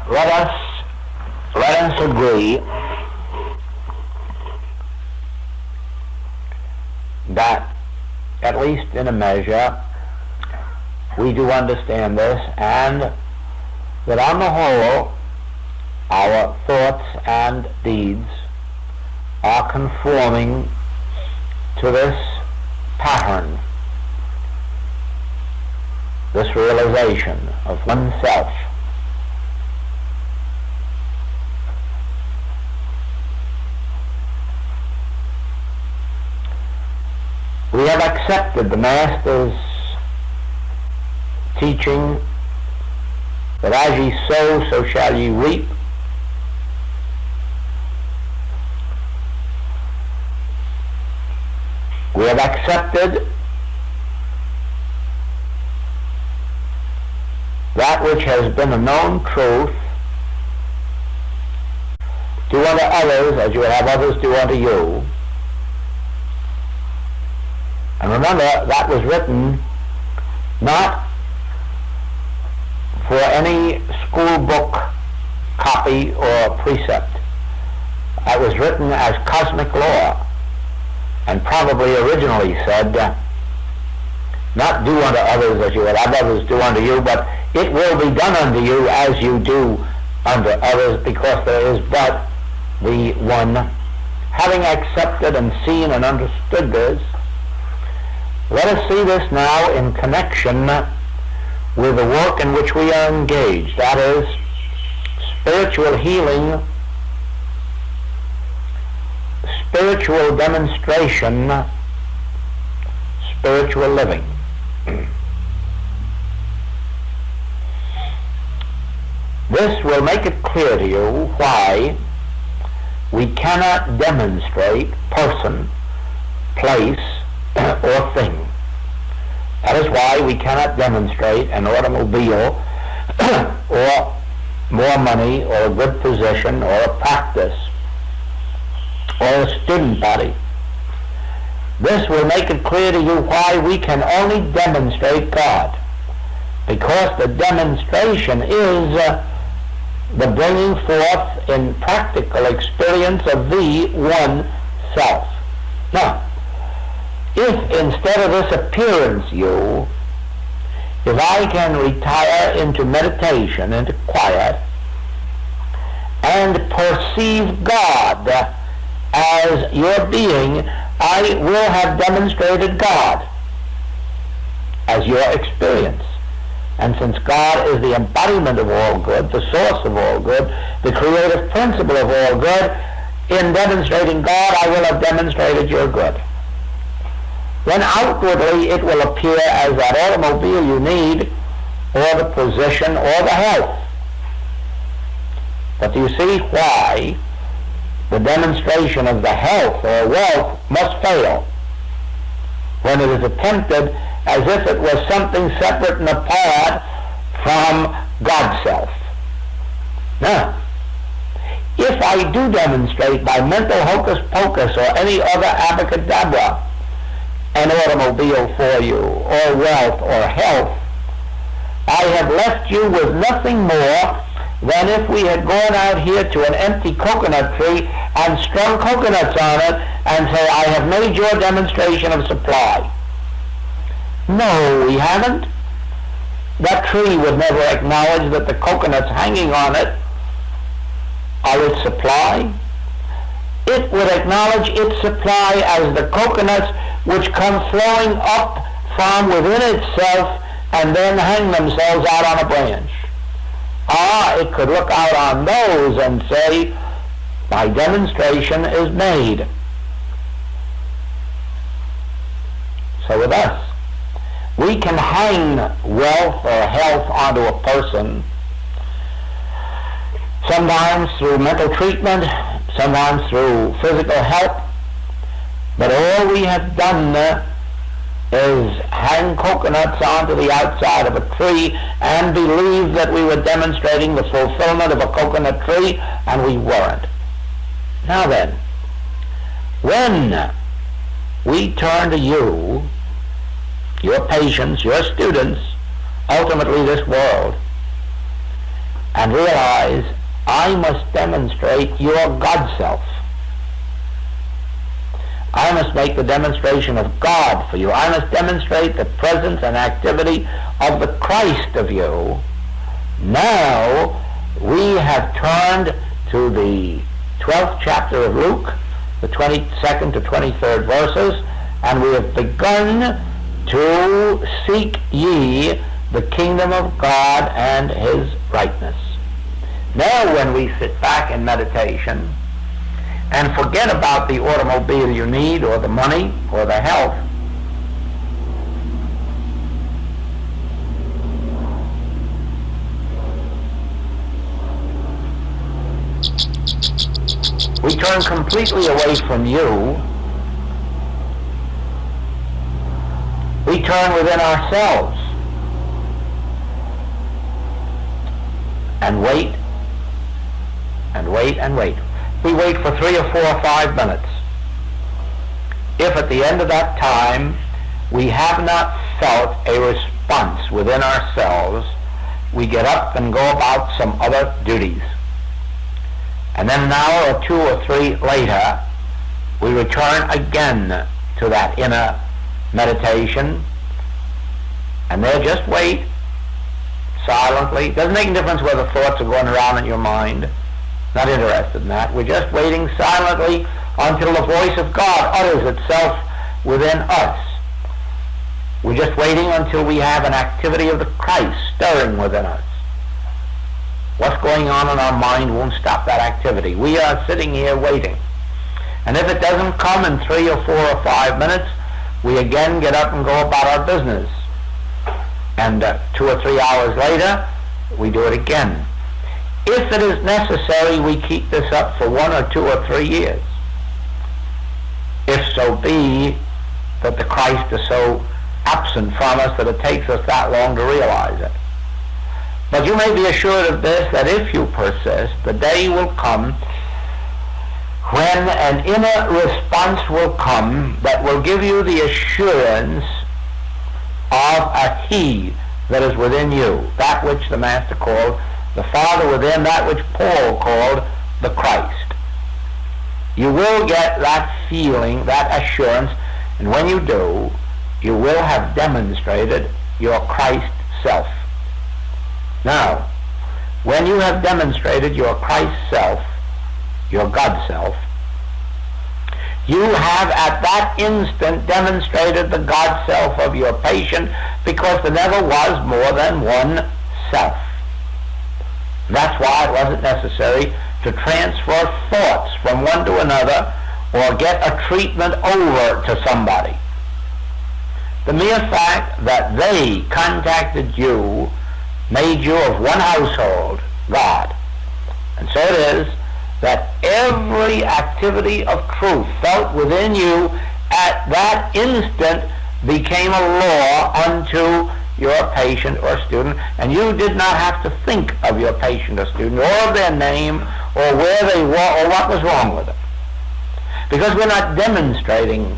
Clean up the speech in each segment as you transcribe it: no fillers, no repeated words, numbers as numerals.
let us agree that, at least in a measure, we do understand this, and that on the whole, our thoughts and deeds are conforming to this pattern, this realization of oneself. We have accepted the Master's teaching that as ye sow, so shall ye reap. We have accepted that which has been a known truth. Do unto others as you would have others do unto you. And remember, that was written not for any school book copy or precept. That was written as cosmic law, and probably originally said, not do unto others as you would have others do unto you, but it will be done unto you as you do unto others, because there is but the one. Having accepted and seen and understood this, let us see this now in connection with the work in which we are engaged, that is, spiritual healing, spiritual demonstration, spiritual living. This will make it clear to you why we cannot demonstrate person, place, or thing. That is why we cannot demonstrate an automobile or more money or a good position or a practice or a student body. This will make it clear to you why we can only demonstrate God, because the demonstration is the bringing forth in practical experience of the one self. Now, if instead of this appearance you, if I can retire into meditation, into quiet, and perceive God as your being, I will have demonstrated God as your experience. And since God is the embodiment of all good, the source of all good, the creative principle of all good, in demonstrating God, I will have demonstrated your good. Then outwardly it will appear as that automobile you need, or the position, or the health. But you see why the demonstration of the health or wealth must fail when it is attempted as if it was something separate and apart from God's self. Now, if I do demonstrate by mental hocus pocus or any other abracadabra an automobile for you, or wealth, or health, I have left you with nothing more than if we had gone out here to an empty coconut tree and strung coconuts on it and say, I have made your demonstration of supply. No, we haven't. That tree would never acknowledge that the coconuts hanging on it are its supply. It would acknowledge its supply as the coconuts which come flowing up from within itself and then hang themselves out on a branch. It could look out on those and say, my demonstration is made. So with us, we can hang wealth or health onto a person, sometimes through mental treatment, sometimes through physical help, but all we have done is hang coconuts onto the outside of a tree and believe that we were demonstrating the fulfillment of a coconut tree, and we weren't. Now then, when we turn to you, your patients, your students, ultimately this world, and realize, I must demonstrate your God self. I must make the demonstration of God for you. I must demonstrate the presence and activity of the Christ of you. Now we have turned to the 12th chapter of Luke, the 22nd to 23rd verses, and we have begun to seek ye the kingdom of God and his rightness. Now when we sit back in meditation and forget about the automobile you need, or the money, or the health, we turn completely away from you. We turn within ourselves and wait and wait and wait. We wait for 3 or 4 or 5 minutes. If at the end of that time we have not felt a response within ourselves, we get up and go about some other duties. And then an hour or 2 or 3 later, we return again to that inner meditation, and there just wait silently. It doesn't make a difference whether thoughts are going around in your mind. Not interested in that. We're just waiting silently until the voice of God utters itself within us. We're just waiting until we have an activity of the Christ stirring within us. What's going on in our mind won't stop that activity. We are sitting here waiting. And if it doesn't come in 3 or 4 or 5 minutes, we again get up and go about our business. And 2 or 3 hours later, we do it again. If it is necessary, we keep this up for 1 or 2 or 3 years. If so be that the Christ is so absent from us that it takes us that long to realize it. But you may be assured of this, that if you persist, the day will come when an inner response will come that will give you the assurance of a He that is within you, that which the Master called the Father within, that which Paul called the Christ. You will get that feeling, that assurance, and when you do, you will have demonstrated your Christ self. Now, when you have demonstrated your Christ self, your God self, you have at that instant demonstrated the God self of your patient, because there never was more than one self. That's why it wasn't necessary to transfer thoughts from one to another or get a treatment over to somebody. The mere fact that they contacted you made you of one household, God. And so it is that every activity of truth felt within you at that instant became a law unto your patient or student, and you did not have to think of your patient or student or of their name or where they were or what was wrong with them, because we're not demonstrating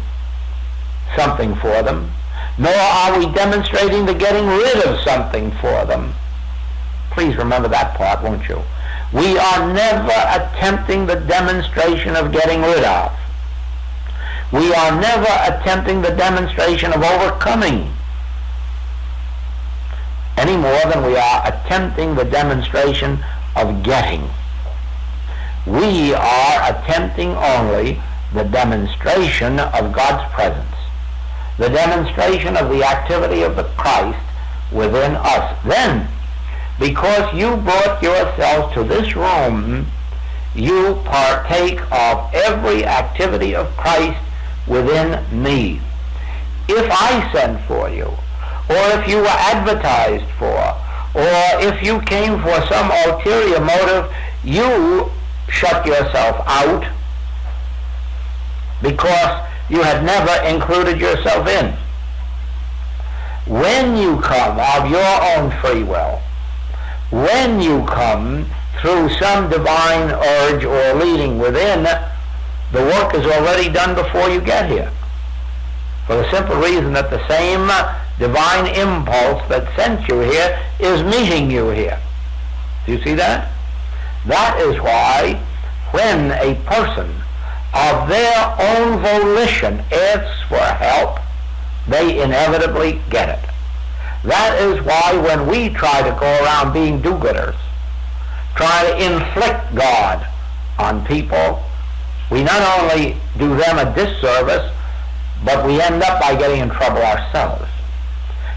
something for them, nor are we demonstrating the getting rid of something for them. Please remember that part, won't you? We are never attempting the demonstration of getting rid of. We are never attempting the demonstration of overcoming, any more than we are attempting the demonstration of getting. We are attempting only the demonstration of God's presence, the demonstration of the activity of the Christ within us. Then, because you brought yourselves to this room, you partake of every activity of Christ within me. If I send for you, or if you were advertised for, or if you came for some ulterior motive, you shut yourself out because you had never included yourself in. When you come of your own free will, when you come through some divine urge or leading within, the work is already done before you get here, for the simple reason that the same divine impulse that sent you here is meeting you here. Do you see that? That is why when a person of their own volition asks for help, they inevitably get it. That is why when we try to go around being do-gooders, try to inflict God on people, we not only do them a disservice, but we end up by getting in trouble ourselves.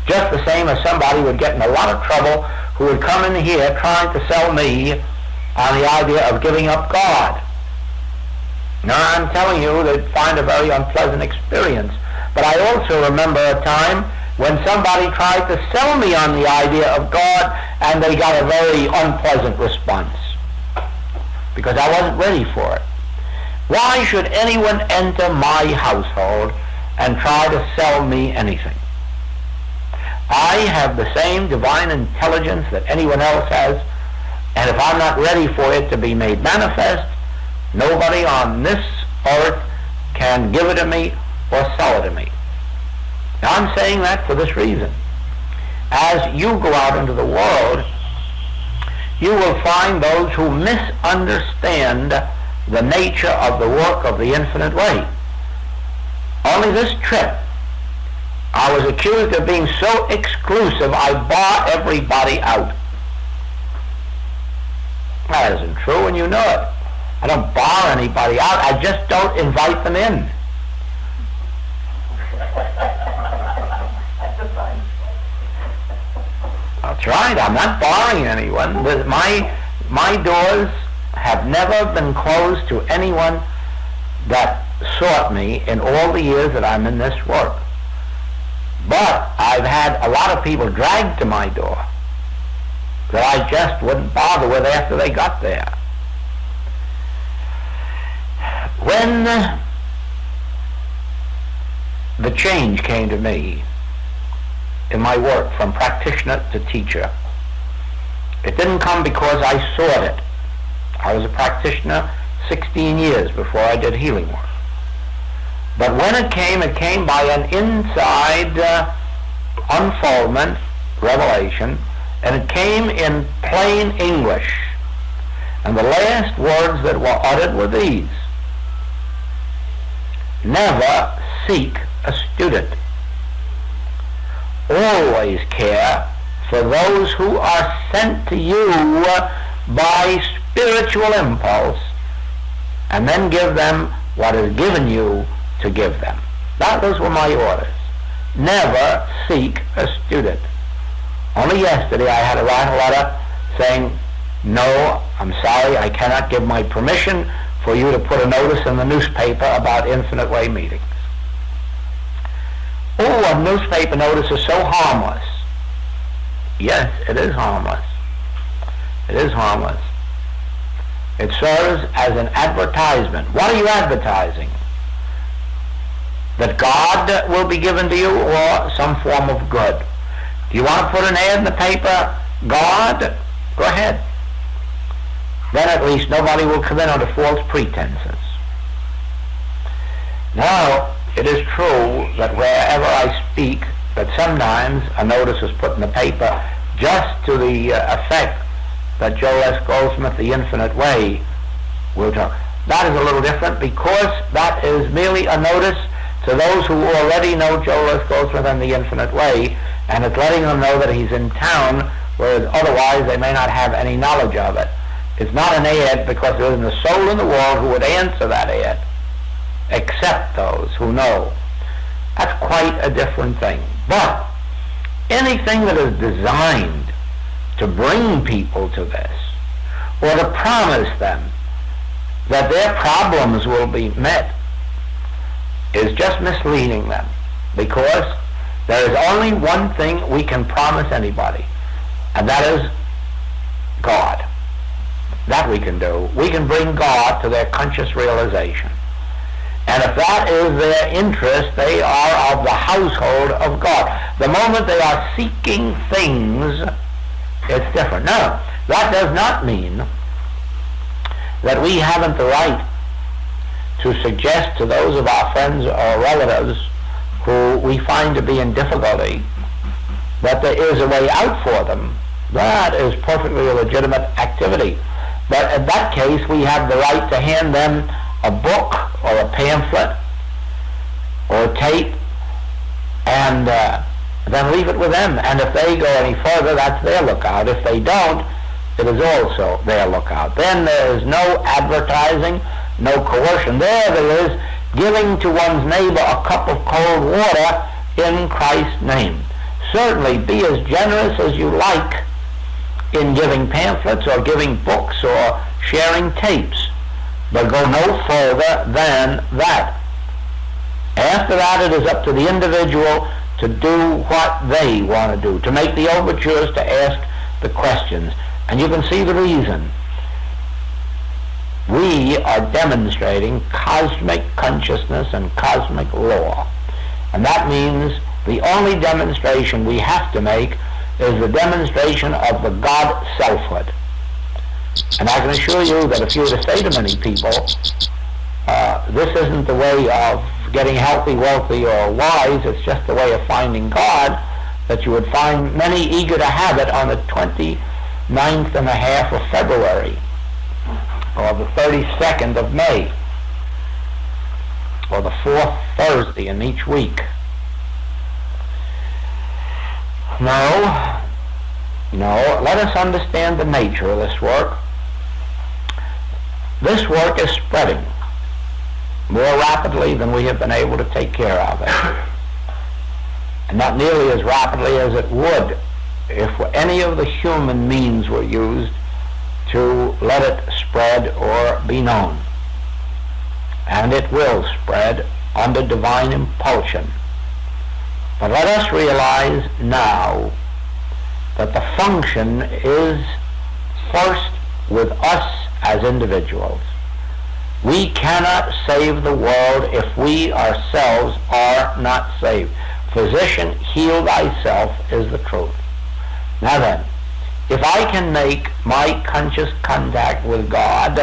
Just the same as somebody would get in a lot of trouble who would come in here trying to sell me on the idea of giving up God. Now, I'm telling you, they'd find a very unpleasant experience. But I also remember a time when somebody tried to sell me on the idea of God, and they got a very unpleasant response because I wasn't ready for it. Why should anyone enter my household and try to sell me anything? I have the same divine intelligence that anyone else has, and if I'm not ready for it to be made manifest, nobody on this earth can give it to me or sell it to me. Now, I'm saying that for this reason. As you go out into the world, you will find those who misunderstand the nature of the work of the infinite way. Only this trip, I was accused of being so exclusive, I bar everybody out. That isn't true, and you know it. I don't bar anybody out, I just don't invite them in. That's right, I'm not barring anyone. My doors have never been closed to anyone that sought me in all the years that I'm in this work. But I've had a lot of people dragged to my door that I just wouldn't bother with after they got there. When the change came to me in my work from practitioner to teacher, it didn't come because I sought it. I was a practitioner 16 years before I did healing work. But when it came by an inside unfoldment, revelation, and it came in plain English. And the last words that were uttered were these: never seek a student. Always care for those who are sent to you by spiritual impulse, and then give them what is given you to give them. Those were my orders. Never seek a student. Only yesterday I had to write a letter saying, no, I'm sorry, I cannot give my permission for you to put a notice in the newspaper about Infinite Way meetings. Oh, a newspaper notice is so harmless. Yes, it is harmless. It is harmless. It serves as an advertisement. What are you advertising? That God will be given to you, or some form of good? Do you want to put an ad in the paper, God? Go ahead. Then at least nobody will come in under false pretenses. Now, it is true that wherever I speak, that sometimes a notice is put in the paper just to the effect that Joe S. Goldsmith, The Infinite Way, will talk. That is a little different because that is merely a notice to those who already know Joe S. Goldsmith and The Infinite Way, and it's letting them know that he's in town, whereas otherwise they may not have any knowledge of it. It's not an ad because there isn't a soul in the world who would answer that ad, except those who know. That's quite a different thing. But anything that is designed to bring people to this, or to promise them that their problems will be met, is just misleading them, because there is only one thing we can promise anybody, and that is God. That we can do. We can bring God to their conscious realization. And if that is their interest, they are of the household of God. The moment they are seeking things, it's different. Now, that does not mean that we haven't the right to suggest to those of our friends or relatives who we find to be in difficulty that there is a way out for them, That is perfectly a legitimate activity. But in that case, we have the right to hand them a book or a pamphlet or a tape and then leave it with them. And if they go any further, that's their lookout. If they don't, it is also their lookout. Then there is no advertising, no coercion. There is giving to one's neighbor a cup of cold water in Christ's name. Certainly be as generous as you like in giving pamphlets or giving books or sharing tapes, but go no further than that. After that, it is up to the individual to do what they want to do, to make the overtures, to ask the questions. And you can see the reason. We are demonstrating cosmic consciousness and cosmic law. And that means the only demonstration we have to make is the demonstration of the God selfhood. And I can assure you that if you were to say to many people, this isn't the way of getting healthy, wealthy, or wise, it's just the way of finding God, that you would find many eager to have it on the 29th and a half of February, or the 32nd of May, or the 4th Thursday in each week. No, let us understand the nature of this work. This work is spreading more rapidly than we have been able to take care of it. And not nearly as rapidly as it would if any of the human means were used to let it spread or be known. And it will spread under divine impulsion. But let us realize now that the function is first with us as individuals. We cannot save the world if we ourselves are not saved. Physician, heal thyself is the truth. Now then, if I can make my conscious contact with God,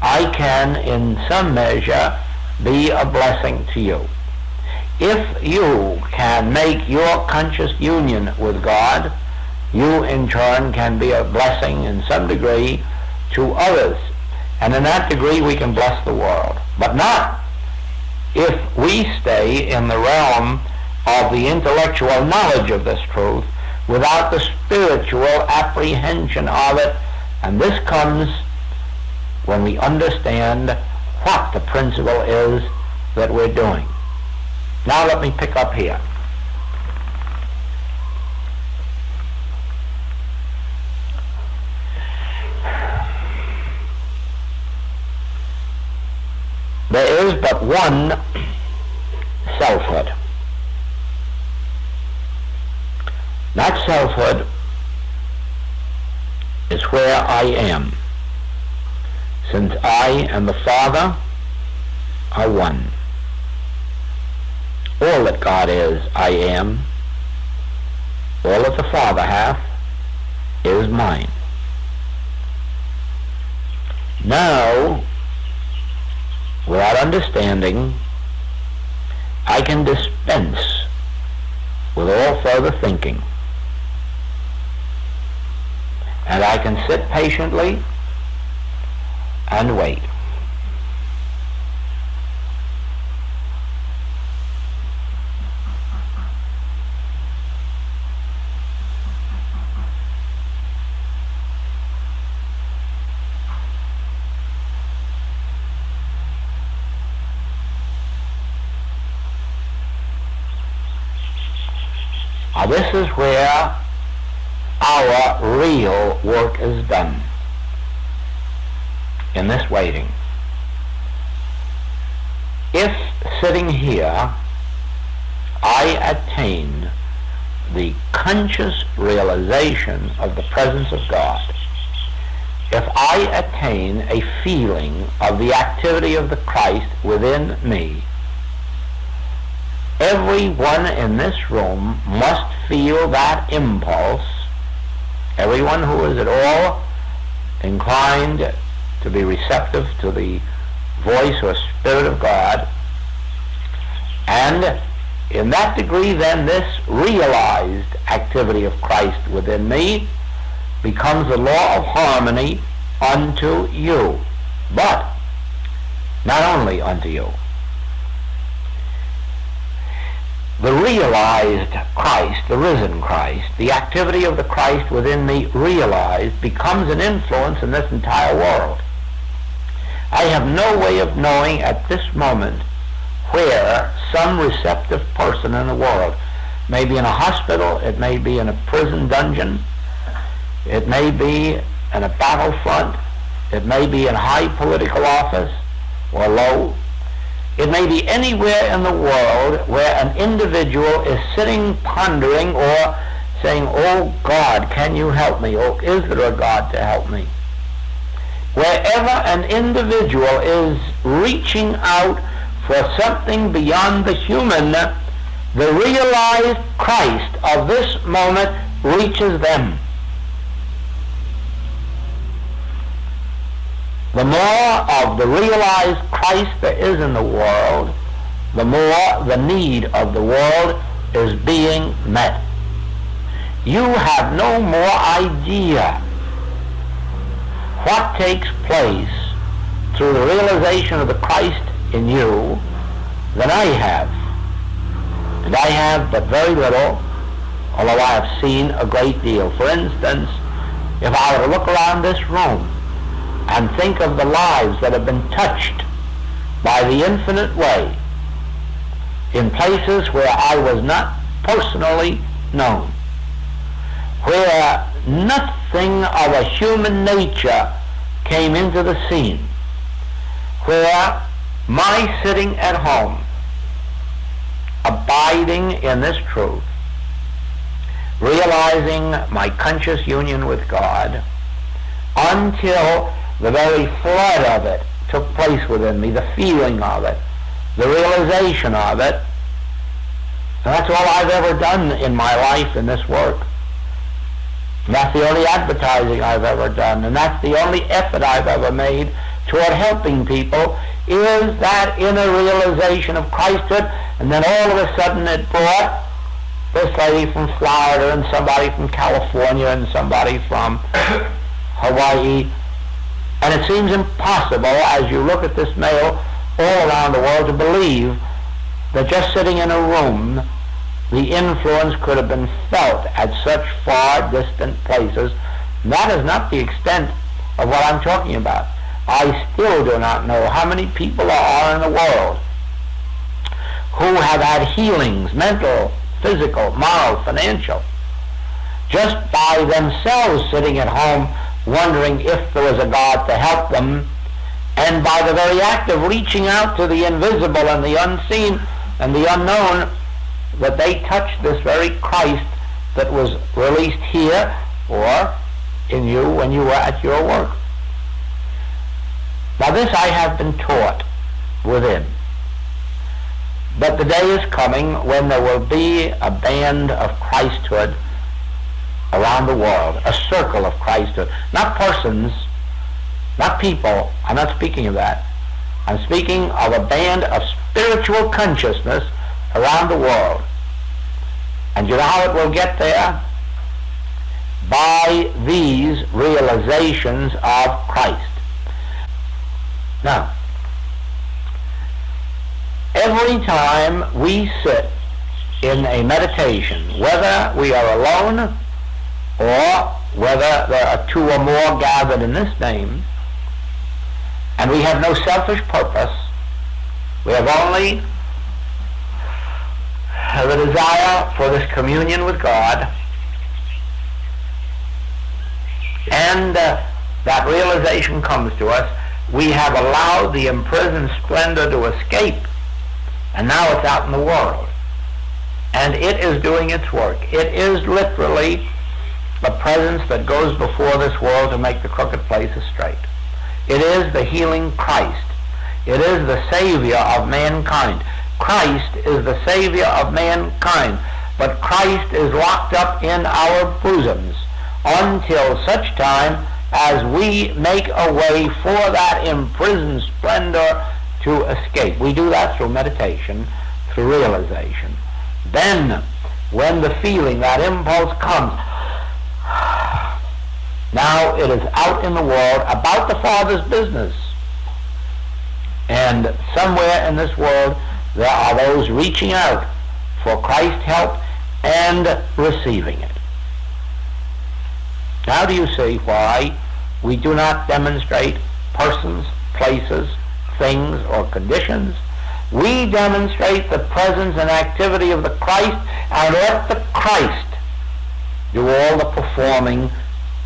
I can in some measure be a blessing to you. If you can make your conscious union with God, you in turn can be a blessing in some degree to others. And in that degree we can bless the world. But not if we stay in the realm of the intellectual knowledge of this truth without the spiritual apprehension of it. And this comes when we understand what the principle is that we're doing. Now let me pick up here. There is but one selfhood. That selfhood is where I am, since I and the Father are one. All that God is, I am. All that the Father hath is mine. Now, without understanding, I can dispense with all further thinking. And I can sit patiently and wait. Now this is where our real work is done, in this waiting. If sitting here I attain the conscious realization of the presence of God, if I attain a feeling of the activity of the Christ within me, everyone in this room must feel that impulse. Everyone who is at all inclined to be receptive to the voice or spirit of God, and In that degree, then, this realized activity of Christ within me becomes the law of harmony unto you, but not only unto you. The realized Christ, the risen Christ, the activity of the Christ within me realized becomes an influence in this entire world. I have no way of knowing at this moment where some receptive person in the world, may be in a hospital, it may be in a prison dungeon, it may be in a battlefront, it may be in high political office or low, it may be anywhere in the world where an individual is sitting pondering or saying, "Oh God, can you help me? Oh, is there a God to help me?" Wherever an individual is reaching out for something beyond the human, the realized Christ of this moment reaches them. The more of the realized Christ there is in the world, the more the need of the world is being met. You have no more idea what takes place through the realization of the Christ in you than I have. And I have but very little, although I have seen a great deal. For instance, if I were to look around this room and think of the lives that have been touched by the infinite way in places where I was not personally known, where nothing of a human nature came into the scene, where my sitting at home, abiding in this truth, realizing my conscious union with God, until the very flood of it took place within me, the feeling of it, the realization of it. And that's all I've ever done in my life in this work. And that's the only advertising I've ever done, and that's the only effort I've ever made toward helping people, is that inner realization of Christhood. And then all of a sudden it brought this lady from Florida and somebody from California and somebody from Hawaii. And it seems impossible, as you look at this mail all around the world, to believe that just sitting in a room, the influence could have been felt at such far distant places. And that is not the extent of what I'm talking about. I still do not know how many people there are in the world who have had healings, mental, physical, moral, financial, just by themselves sitting at home wondering if there was a God to help them, and by the very act of reaching out to the invisible and the unseen and the unknown, that they touched this very Christ that was released here or in you when you were at your work. Now this I have been taught within. But the day is coming when there will be a band of Christhood around the world, a circle of Christhood. Not persons, not people. I'm not speaking of that. I'm speaking of a band of spiritual consciousness around the world. And you know how it will get there? By these realizations of Christ. Now, every time we sit in a meditation, whether we are alone or whether there are two or more gathered in this name, and we have no selfish purpose, we have only the desire for this communion with God, and that realization comes to us, we have allowed the imprisoned splendor to escape, and now it's out in the world, and it is doing its work. It is literally the presence that goes before this world to make the crooked places straight. It is the healing Christ. It is the Savior of mankind. Christ is the Savior of mankind, but Christ is locked up in our bosoms until such time as we make a way for that imprisoned splendor to escape. We do that through meditation, through realization. Then, when the feeling, that impulse comes, now it is out in the world about the Father's business. And somewhere in this world there are those reaching out for Christ's help and receiving it. Now do you see why we do not demonstrate persons, places, things, or conditions? We demonstrate the presence and activity of the Christ, and let the Christ do all the performing,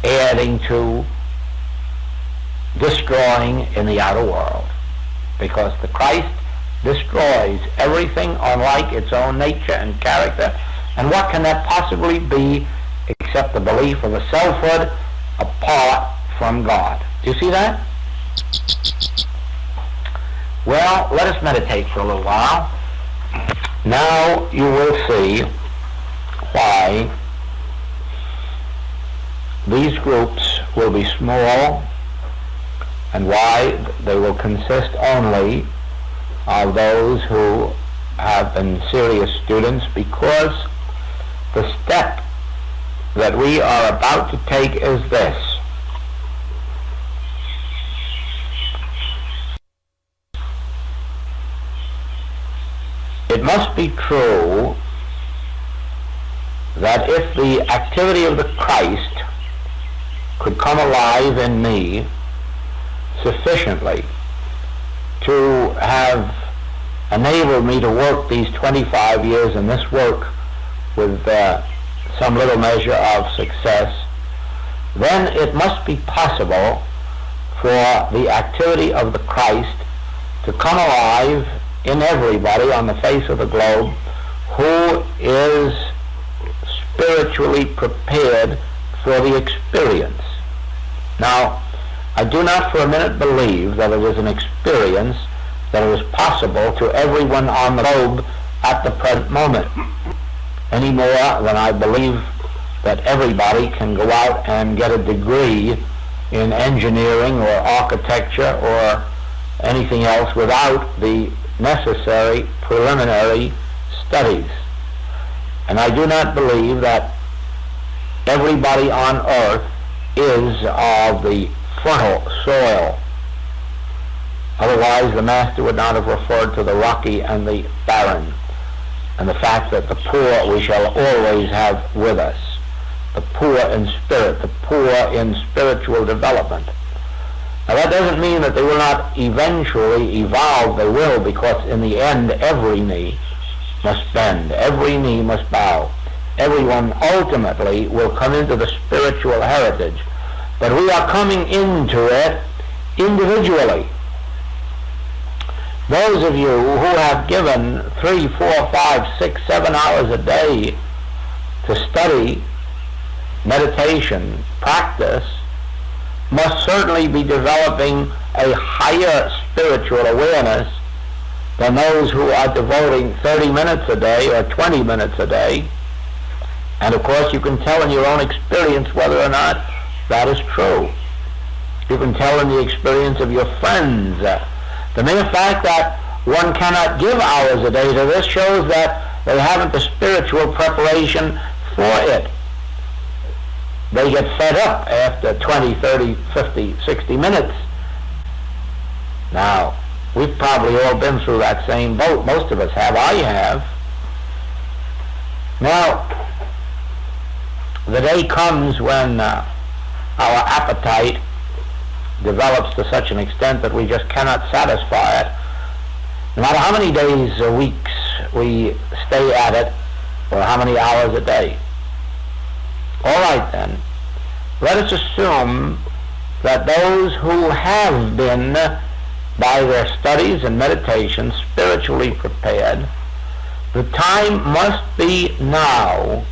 adding to, destroying in the outer world. Because the Christ destroys everything unlike its own nature and character, and what can that possibly be except the belief of a selfhood apart from God? Do you see that? Well, let us meditate for a little while. Now you will see why these groups will be small and why they will consist only of those who have been serious students, because the step that we are about to take is this. It must be true that if the activity of the Christ could come alive in me sufficiently to have enabled me to work these 25 years in this work with some little measure of success, then it must be possible for the activity of the Christ to come alive in everybody on the face of the globe who is spiritually prepared for the experience. Now, I do not for a minute believe that it is an experience that is possible to everyone on the globe at the present moment, any more than I believe that everybody can go out and get a degree in engineering or architecture or anything else without the necessary preliminary studies. And I do not believe that everybody on earth is of the fertile soil. Otherwise the Master would not have referred to the rocky and the barren, and the fact that the poor we shall always have with us, the poor in spirit, the poor in spiritual development. Now that doesn't mean that they will not eventually evolve. They will, because in the end every knee must bend, every knee must bow. Everyone ultimately will come into the spiritual heritage, but we are coming into it individually. Those of you who have given 3, 4, 5, 6, 7 hours a day to study, meditation, practice, must certainly be developing a higher spiritual awareness than those who are devoting 30 minutes a day or 20 minutes a day. And of course you can tell in your own experience whether or not that is true. You can tell in the experience of your friends. The mere fact that one cannot give hours a day to this shows that they haven't the spiritual preparation for it. They get fed up after 20, 30, 50, 60 minutes. Now, we've probably all been through that same boat. Most of us have. I have. Now, the day comes when our appetite develops to such an extent that we just cannot satisfy it. No matter how many days or weeks we stay at it, or how many hours a day. All right then, let us assume that those who have been, by their studies and meditations, spiritually prepared, the time must be now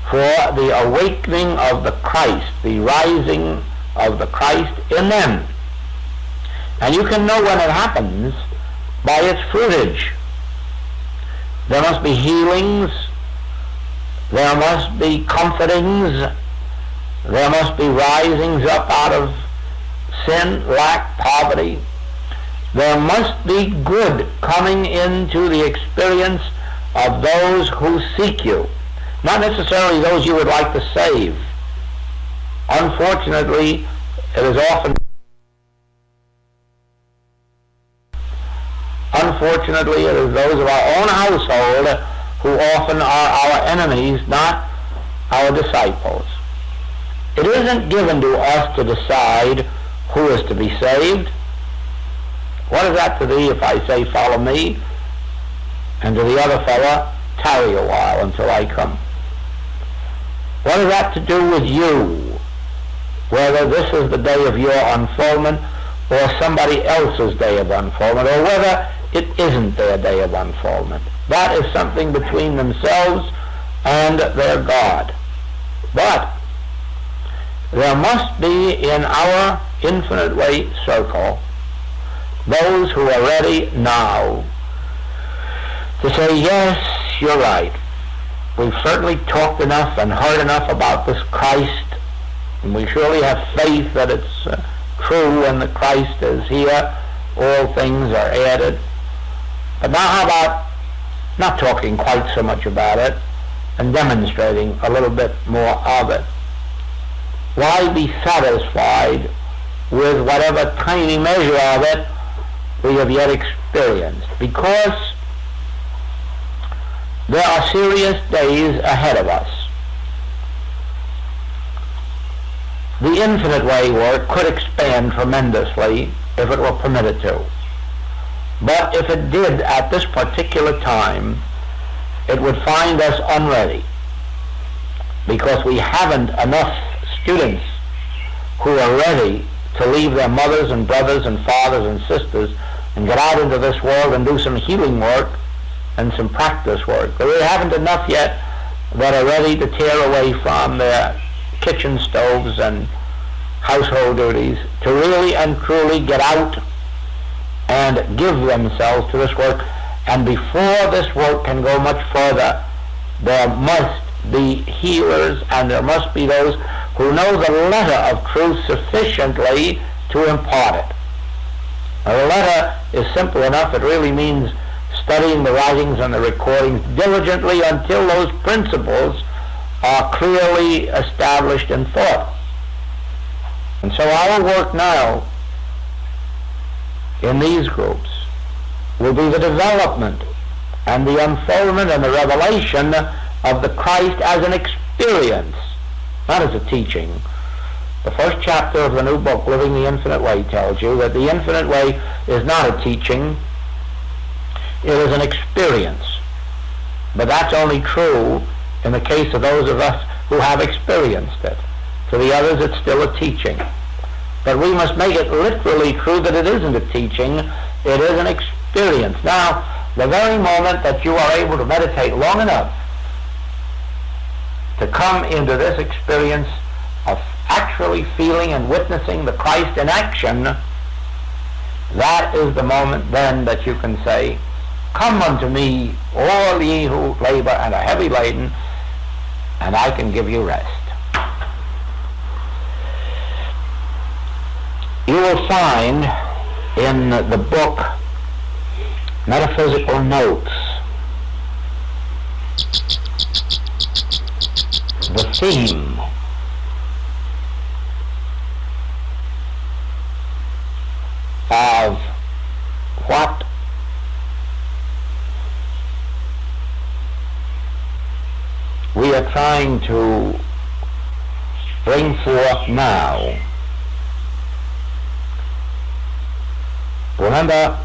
for the awakening of the Christ, the rising of the Christ in them. And you can know when it happens by its fruitage. There must be healings, there must be comfortings, there must be risings up out of sin, lack, poverty. There must be good coming into the experience of those who seek you, not necessarily those you would like to save. Unfortunately, it is often those of our own household who often are our enemies, not our disciples. It isn't given to us to decide who is to be saved. What is that to thee if I say, follow me, and to the other fellow, tarry a while until I come? What is that to do with you, whether this is the day of your unfoldment or somebody else's day of unfoldment, or whether it isn't their day of unfoldment? That is something between themselves and their God. But there must be in our infinite way circle those who are ready now to say, yes, you're right. We've certainly talked enough and heard enough about this Christ, and we surely have faith that it's true and that Christ is here. All things are added. But now how about not talking quite so much about it and demonstrating a little bit more of it? Why be satisfied with whatever tiny measure of it we have yet experienced? Because there are serious days ahead of us. The infinite way work could expand tremendously if it were permitted to. But if it did at this particular time, it would find us unready, because we haven't enough students who are ready to leave their mothers and brothers and fathers and sisters and get out into this world and do some healing work and some practice work. But we haven't enough yet that are ready to tear away from their kitchen stoves and household duties to really and truly get out and give themselves to this work. And before this work can go much further, there must be healers, and there must be those who know the letter of truth sufficiently to impart it. Now, the letter is simple enough. It really means studying the writings and the recordings diligently until those principles are clearly established in thought. And so our work now in these groups will be the development and the unfoldment and the revelation of the Christ as an experience, not as a teaching. The first chapter of the new book, Living the Infinite Way, tells you that the infinite way is not a teaching, it is an experience. But that's only true in the case of those of us who have experienced it. To the others, it's still a teaching. But we must make it literally true that it isn't a teaching, it is an experience. Now, the very moment that you are able to meditate long enough to come into this experience of actually feeling and witnessing the Christ in action, that is the moment then that you can say, come unto me, all ye who labor and are heavy laden, and I can give you rest. You will find in the book Metaphysical Notes the theme of what we are trying to bring forth now. Remember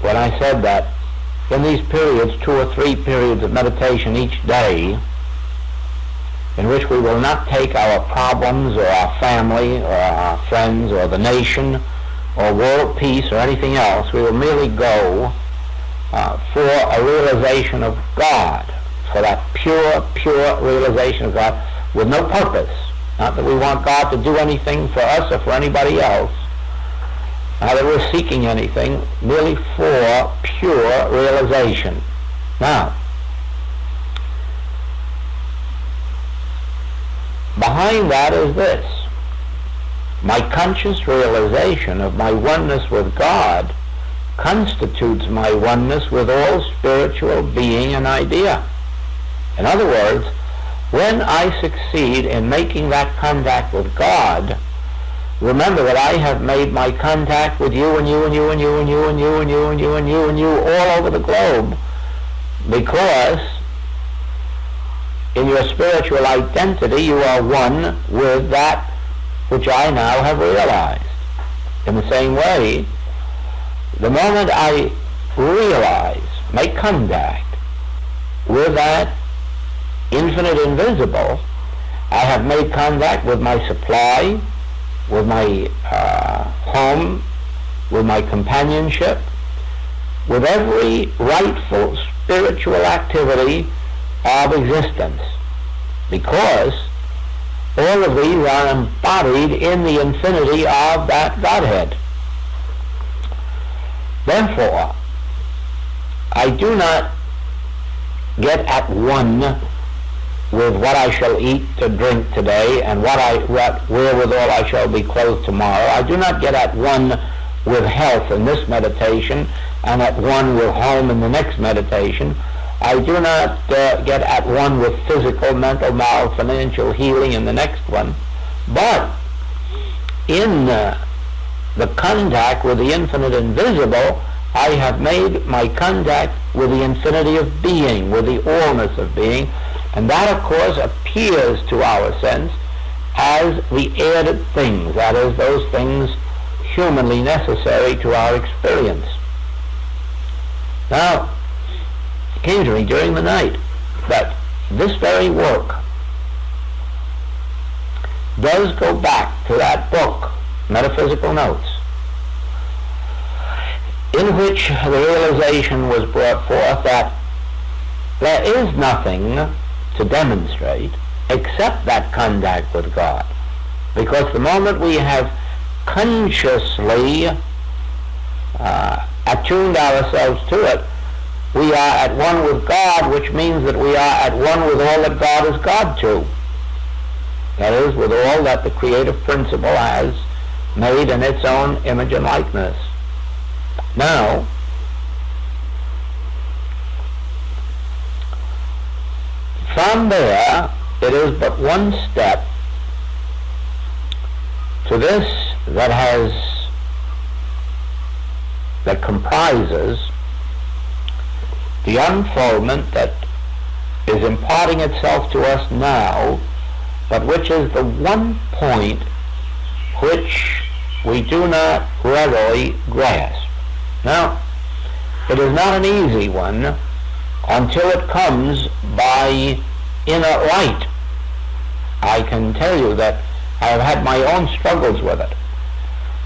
when I said that in these periods, 2 or 3 periods of meditation each day, in which we will not take our problems or our family or our friends or the nation or world peace or anything else, we will merely go for a realization of God, for that pure realization of God with no purpose. Not that we want God to do anything for us or for anybody else, not that we're seeking anything, merely for pure realization. Now, behind that is this: my conscious realization of my oneness with God constitutes my oneness with all spiritual being and idea. In other words, when I succeed in making that contact with God, remember that I have made my contact with you and you and you and you and you and you and you and you and you and you all over the globe, because in your spiritual identity you are one with that which I now have realized. In the same way, the moment I realize, make contact with that infinite invisible, I have made contact with my supply, with my home, with my companionship, with every rightful spiritual activity of existence, because all of these are embodied in the infinity of that Godhead. Therefore, I do not get at one with what I shall eat or drink today and wherewithal I shall be clothed tomorrow. I do not get at one with health in this meditation and at one with home in the next meditation. I do not get at one with physical, mental, moral, financial healing in the next one. But in the contact with the infinite invisible, I have made my contact with the infinity of being, with the allness of being, and that of course appears to our sense as the added things, that is, those things humanly necessary to our experience. Now, it came to me during the night that this very work does go back to that book, Metaphysical Notes, in which the realization was brought forth that there is nothing to demonstrate except that contact with God. Because the moment we have consciously attuned ourselves to it, we are at one with God, which means that we are at one with all that God is God to. That is, with all that the creative principle has made in its own image and likeness. Now, from there, it is but one step to this that comprises the unfoldment that is imparting itself to us now, but which is the one point which we do not readily grasp. Now, it is not an easy one until it comes by inner light. I can tell you that I have had my own struggles with it.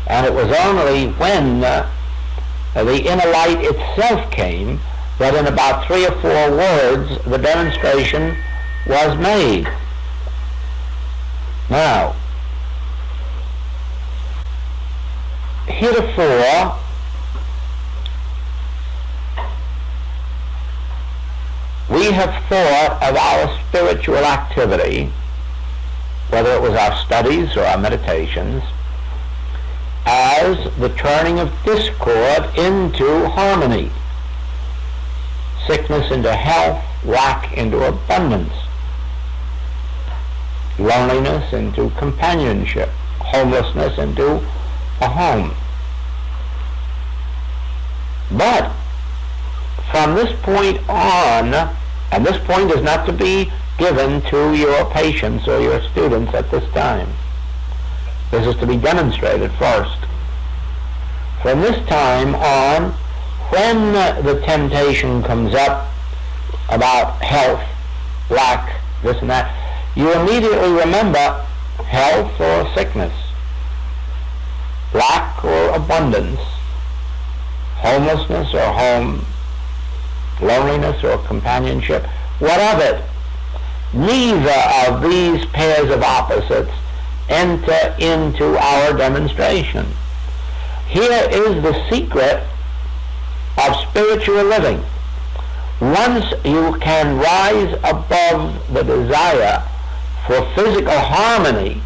And it was only when the inner light itself came that in about 3 or 4 words the demonstration was made. Now, heretofore, we have thought of our spiritual activity, whether it was our studies or our meditations, as the turning of discord into harmony, sickness into health, lack into abundance, loneliness into companionship, homelessness into a home. But from this point on, and this point is not to be given to your patients or your students at this time. This is to be demonstrated first. From this time on, when the temptation comes up about health, lack, this and that, you immediately remember health or sickness, lack or abundance, homelessness or home, loneliness or companionship. What of it? Neither of these pairs of opposites enter into our demonstration. Here is the secret of spiritual living. Once you can rise above the desire for physical harmony,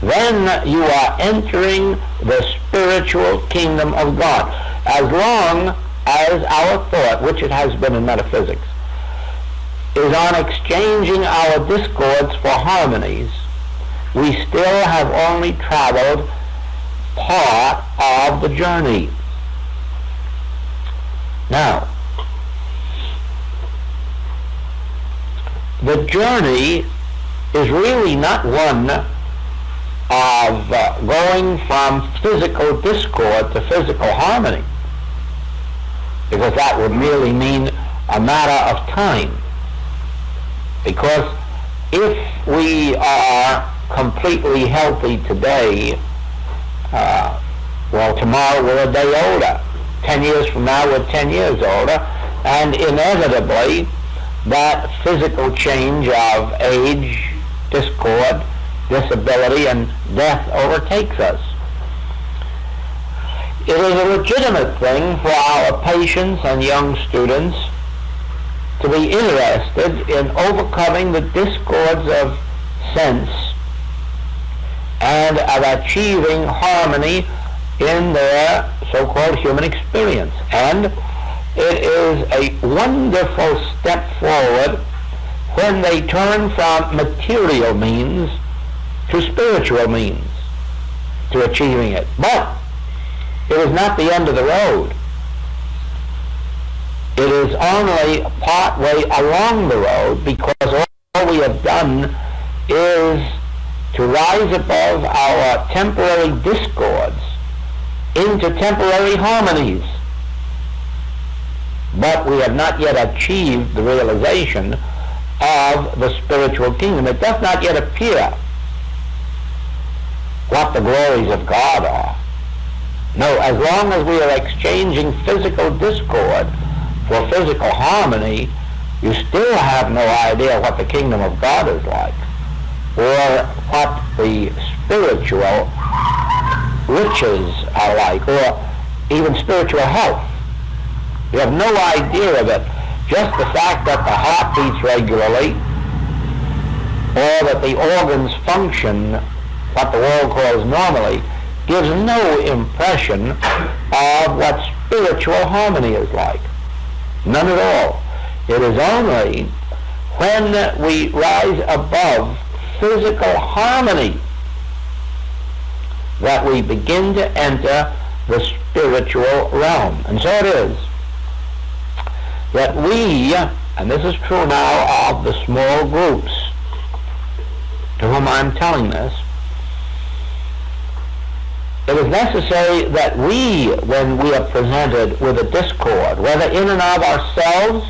then you are entering the spiritual kingdom of God. As long as our thought, which it has been in metaphysics, is on exchanging our discords for harmonies, we still have only traveled part of the journey. Now, the journey is really not one of going from physical discord to physical harmony, because that would merely mean a matter of time. Because if we are completely healthy today, well, tomorrow we're a day older. 10 years from now we're 10 years older, and inevitably that physical change of age, discord, disability, and death overtakes us. It is a legitimate thing for our patients and young students to be interested in overcoming the discords of sense and of achieving harmony in their so-called human experience. And it is a wonderful step forward when they turn from material means to spiritual means to achieving it. But it is not the end of the road. It is only part way along the road, because all we have done is to rise above our temporary discords into temporary harmonies. But we have not yet achieved the realization of the spiritual kingdom. It does not yet appear what the glories of God are. No, as long as we are exchanging physical discord for physical harmony, you still have no idea what the kingdom of God is like, or what the spiritual riches are like, or even spiritual health. You have no idea of it. Just the fact that the heart beats regularly, or that the organs function, what the world calls normally, gives no impression of what spiritual harmony is like. None at all. It is only when we rise above physical harmony that we begin to enter the spiritual realm. And so it is that we, and this is true now of the small groups to whom I'm telling this, it is necessary that we, when we are presented with a discord, whether in and of ourselves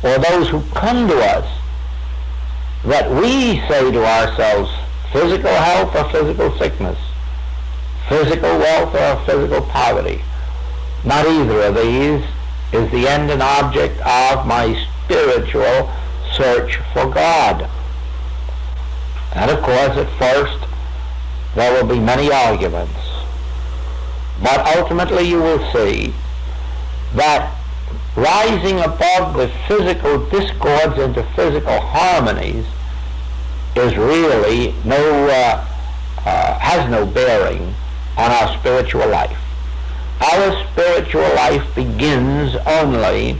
or those who come to us, that we say to ourselves, physical health or physical sickness, physical wealth or physical poverty. Not either of these is the end and object of my spiritual search for God. And of course, at first, there will be many arguments. But ultimately you will see that rising above the physical discords into physical harmonies is really has no bearing on our spiritual life. Our spiritual life begins only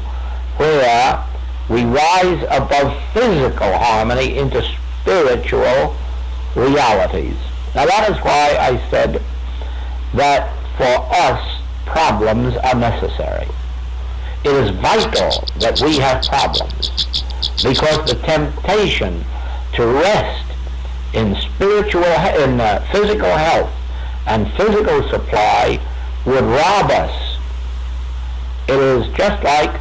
where we rise above physical harmony into spiritual realities. Now that is why I said that for us problems are necessary. It is vital that we have problems, because the temptation to rest in physical health and physical supply would rob us. It is just like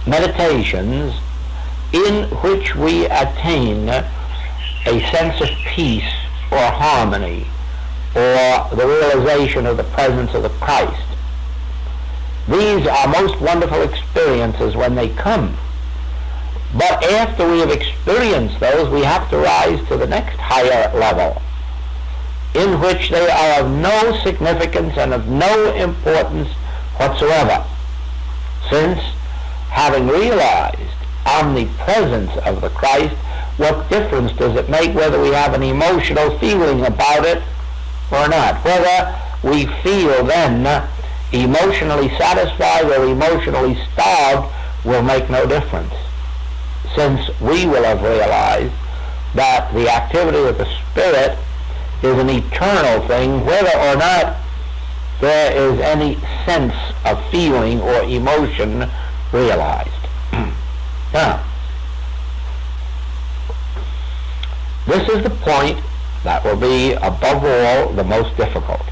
meditations in which we attain a sense of peace or harmony, or the realization of the presence of the Christ. These are most wonderful experiences when they come. But after we have experienced those, we have to rise to the next higher level, in which they are of no significance and of no importance whatsoever, since, having realized omnipresence of the Christ, what difference does it make whether we have an emotional feeling about it or not? Whether we feel then emotionally satisfied or emotionally starved will make no difference, since we will have realized that the activity of the Spirit is an eternal thing, whether or not there is any sense of feeling or emotion realized. Now, this is the point that will be, above all, the most difficult.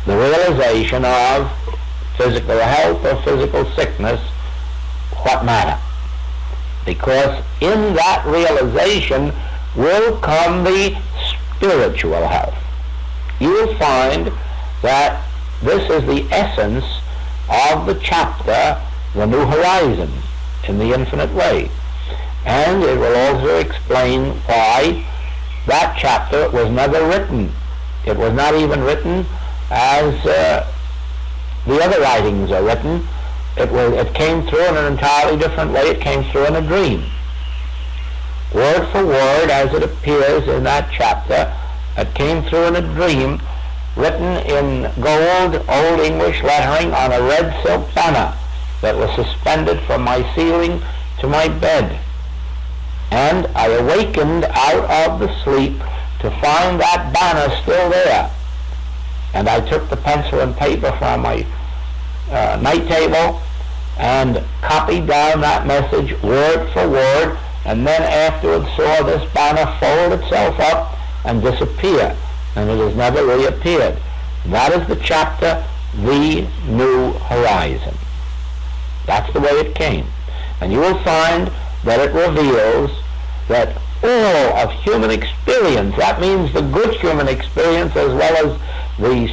The realization of physical health or physical sickness, what matter? Because in that realization will come the spiritual health. You will find that this is the essence of the chapter, The New Horizon, in the Infinite Way. And it will also explain why that chapter was never written. It was not even written as the other writings are written. It came through in an entirely different way. It came through in a dream. Word for word, as it appears in that chapter, it came through in a dream, written in gold, Old English lettering on a red silk banner that was suspended from my ceiling to my bed. And I awakened out of the sleep to find that banner still there. And I took the pencil and paper from my night table and copied down that message word for word, and then afterwards saw this banner fold itself up and disappear, and it has never reappeared. That is the chapter, The New Horizon. That's the way it came. And you will find that it reveals that all of human experience, that means the good human experience as well as the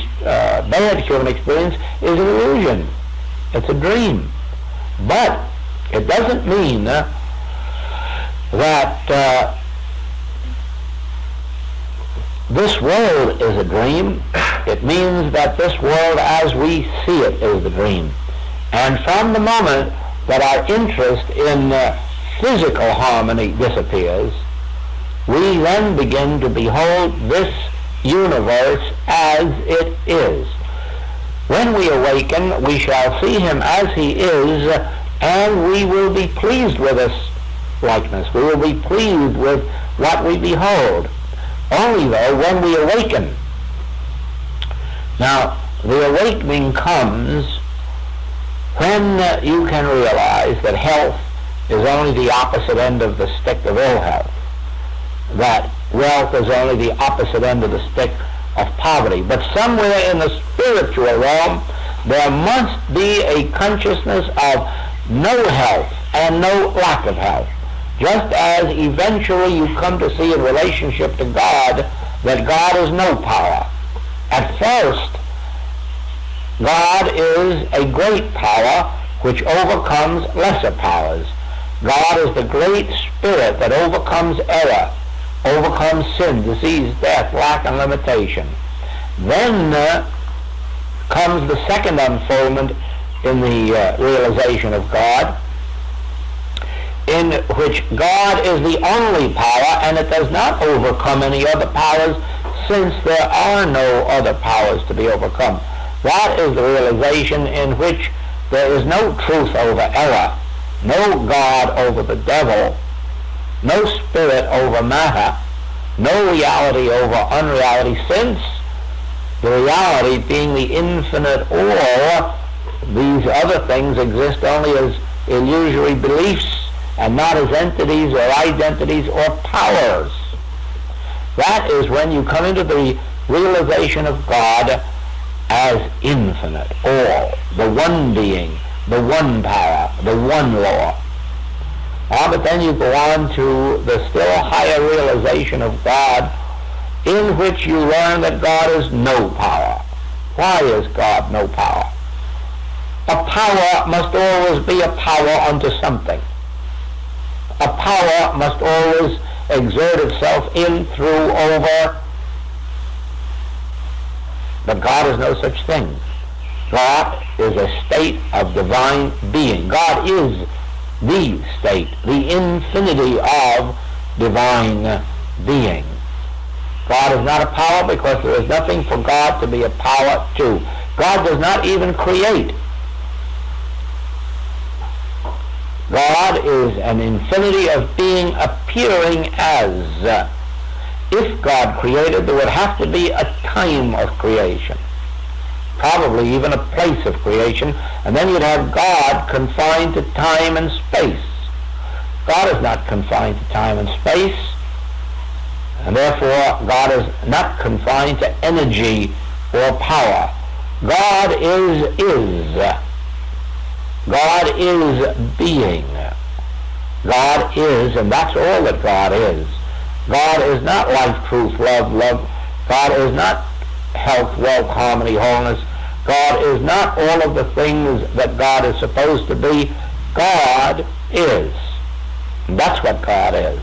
bad human experience, is an illusion. It's a dream. But it doesn't mean that this world is a dream. It means that this world as we see it is the dream. And from the moment that our interest in physical harmony disappears, we then begin to behold this universe as it is. When we awaken, we shall see him as he is, and we will be pleased with this likeness. We will be pleased with what we behold. Only though when we awaken. Now, the awakening comes when you can realize that health is only the opposite end of the stick of ill health, that wealth is only the opposite end of the stick of poverty. But somewhere in the spiritual realm there must be a consciousness of no health and no lack of health, just as eventually you come to see in relationship to God that God is no power. At first, God is a great power which overcomes lesser powers. God is the great spirit that overcomes error, overcomes sin, disease, death, lack, and limitation. Then comes the second unfoldment in the realization of God, in which God is the only power, and it does not overcome any other powers, since there are no other powers to be overcome. That is the realization in which there is no truth over error, no God over the devil, no spirit over matter, no reality over unreality, since the reality being the infinite all, these other things exist only as illusory beliefs and not as entities or identities or powers. That is when you come into the realization of God as infinite, all, the one being, the one power, the one law. But then you go on to the still higher realization of God, in which you learn that God is no power. Why is God no power? A power must always be a power unto something. A power must always exert itself in, through, over. But God is no such thing. God is a state of divine being. God is the state, the infinity of divine being. God is not a power because there is nothing for God to be a power to. God does not even create. God is an infinity of being appearing as. If God created, there would have to be a time of creation, probably even a place of creation, and then you'd have God confined to time and space. God is not confined to time and space, and therefore God is not confined to energy or power. God is. God is being. God is, and that's all that God is. God is not life, truth, love. God is not health, wealth, harmony, wholeness. God is not all of the things that God is supposed to be. God is. And that's what God is.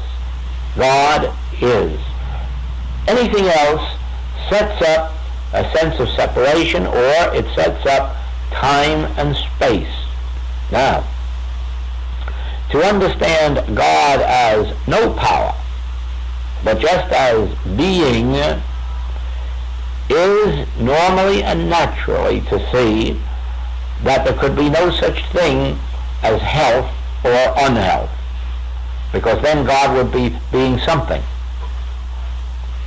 God is. Anything else sets up a sense of separation, or it sets up time and space. Now, to understand God as no power, but just as being, is normally and naturally to see that there could be no such thing as health or unhealth, because then God would be being something.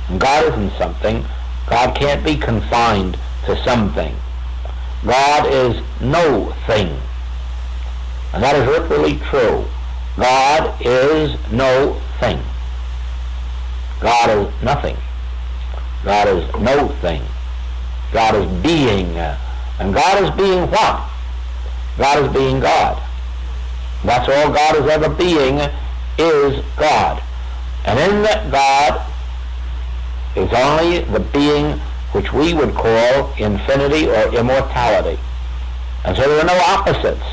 And God isn't something. God can't be confined to something. God is no thing. And that is literally true. God is no thing. God is nothing. God is no thing. God is being. And God is being what? God is being God. That's all God is ever being, is God. And in that God is only the being which we would call infinity or immortality. And so there are no opposites.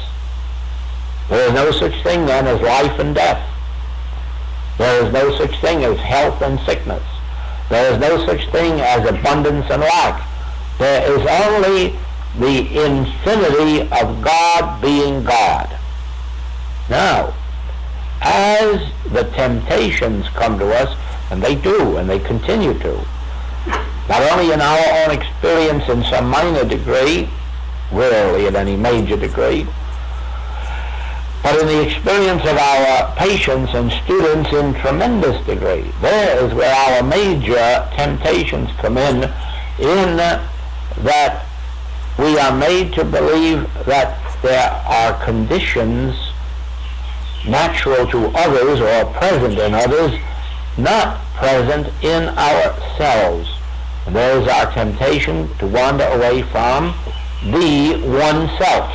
There is no such thing then as life and death. There is no such thing as health and sickness. There is no such thing as abundance and lack. There is only the infinity of God being God. Now, as the temptations come to us, and they do, and they continue to, not only in our own experience in some minor degree, rarely in any major degree, but in the experience of our patients and students in tremendous degree. There is where our major temptations come in that we are made to believe that there are conditions natural to others or present in others, not present in ourselves. And there is our temptation to wander away from the one self,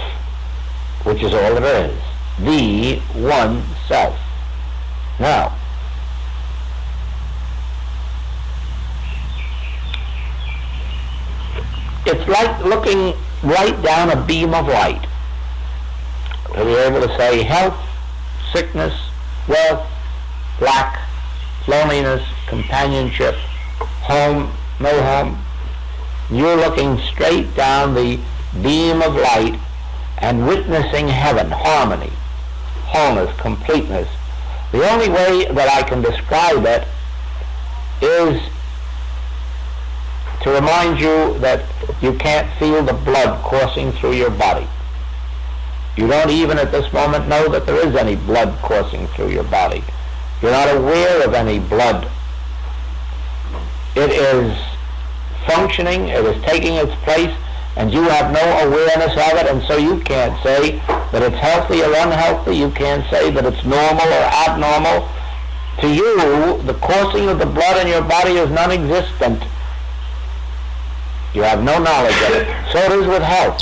which is all there is. The one self. Now, it's like looking right down a beam of light to be able to say health, sickness, wealth, lack, loneliness, companionship, home, no home. You're looking straight down the beam of light and witnessing heaven, harmony, wholeness, completeness. The only way that I can describe it is to remind you that you can't feel the blood coursing through your body. You don't even at this moment know that there is any blood coursing through your body. You're not aware of any blood. It is functioning, it is taking its place, and you have no awareness of it, and so you can't say that it's healthy or unhealthy. You can't say that it's normal or abnormal. To you, the coursing of the blood in your body is non-existent. You have no knowledge of it. So it is with health.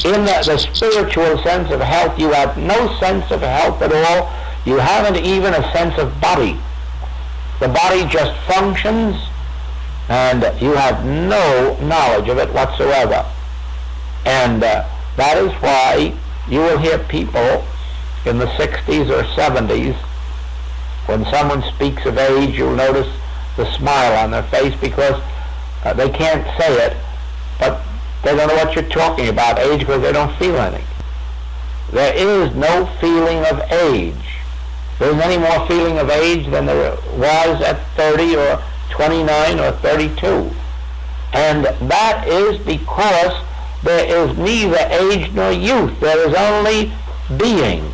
In the spiritual sense of health, you have no sense of health at all. You haven't even a sense of body. The body just functions, and you have no knowledge of it whatsoever. And that is why you will hear people in the 60s or 70s, when someone speaks of age, you'll notice the smile on their face, because they can't say it, but they don't know what you're talking about, age, because they don't feel any. There is no feeling of age. there's any more feeling of age than there was at 30 or 29 or 32. And that is because there is neither age nor youth. There is only being.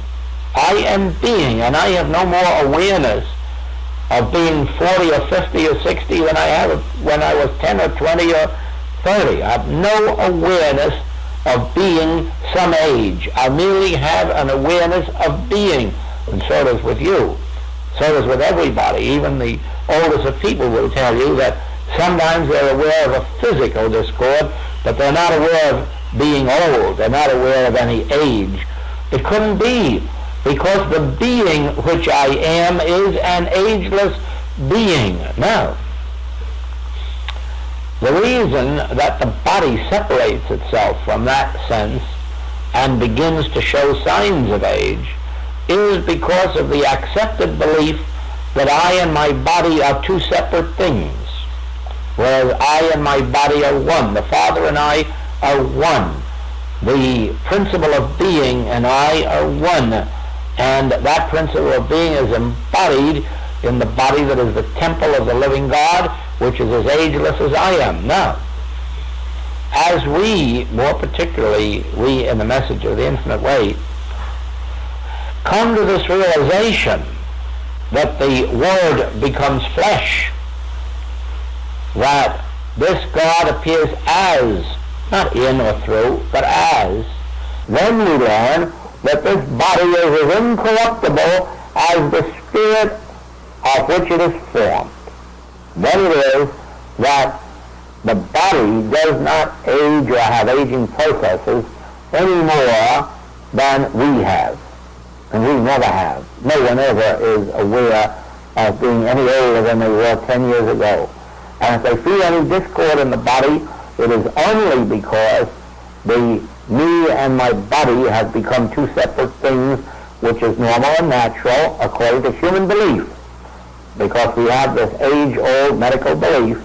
I am being, and I have no more awareness of being 40 or 50 or 60 than I had when I was 10 or 20 or 30. I have no awareness of being some age. I merely have an awareness of being, and so does with you. So does with everybody. Even the oldest of people will tell you that sometimes they're aware of a physical discord, but they're not aware of being old. They're not aware of any age. It couldn't be, because the being which I am is an ageless being. Now, the reason that the body separates itself from that sense and begins to show signs of age is because of the accepted belief that I and my body are two separate things, whereas I and my body are one. The Father and I are one. The principle of being and I are one, and that principle of being is embodied in the body that is the temple of the living God, which is as ageless as I am. Now, as we, more particularly we in the message of the infinite way, come to this realization that the Word becomes flesh, that this God appears as, not in or through, but as, then we learn that this body is as incorruptible as the spirit of which it is formed. Then it is that the body does not age or have aging processes any more than we have. And we never have. No one ever is aware of being any older than they were 10 years ago. And if they feel any discord in the body, it is only because the me and my body have become two separate things, which is normal and natural according to human belief. Because we have this age-old medical belief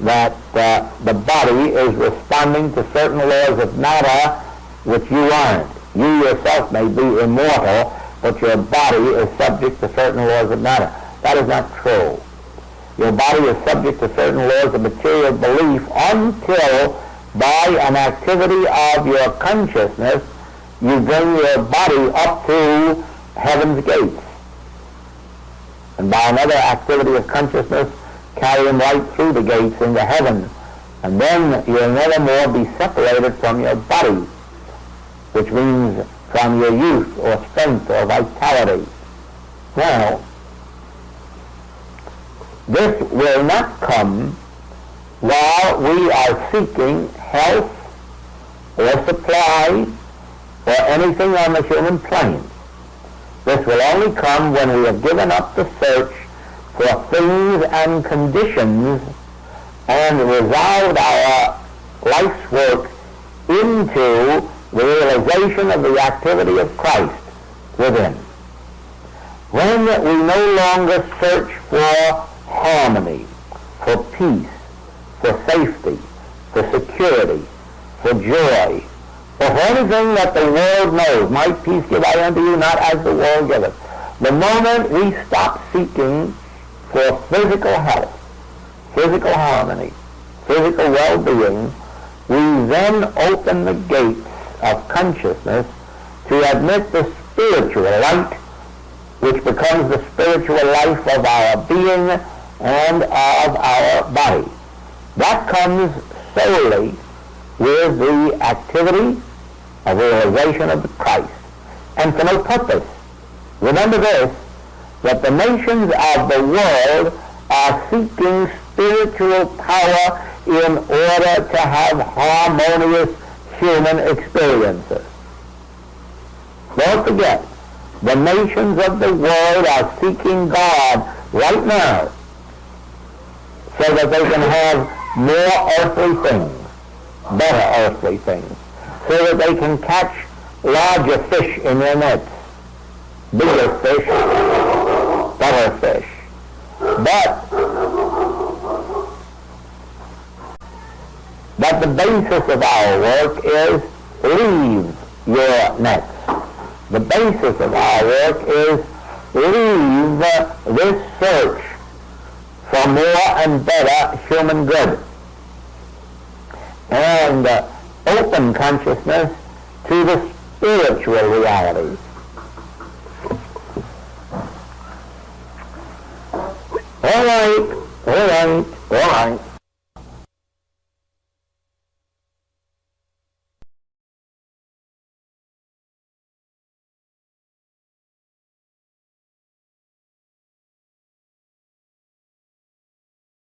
that the body is responding to certain laws of matter which you aren't. You yourself may be immortal, but your body is subject to certain laws of matter. That is not true. Your body is subject to certain laws of material belief until, by an activity of your consciousness, you bring your body up to heaven's gates. And by another activity of consciousness, carry him right through the gates into heaven. And then you'll never more be separated from your body, which means from your youth or strength or vitality. Now, this will not come while we are seeking health or supply or anything on the human plane. This will only come when we have given up the search for things and conditions and resolved our life's work into the realization of the activity of Christ within. When we no longer search for harmony, for peace, for safety, for security, for joy, or for anything that the world knows, my peace give I unto you, not as the world giveth. The moment we stop seeking for physical health, physical harmony, physical well-being, we then open the gates of consciousness to admit the spiritual light, which becomes the spiritual life of our being and of our body. That comes solely with the activity of realization of the Christ, and for no purpose. Remember this, that the nations of the world are seeking spiritual power in order to have harmonious human experiences. Don't forget, the nations of the world are seeking God right now so that they can have more earthly things, better earthly things, so that they can catch larger fish in their nets, bigger fish, better fish. But the basis of our work is leave your nets. The basis of our work is leave this search for more and better human good and open consciousness to the spiritual realities. All right.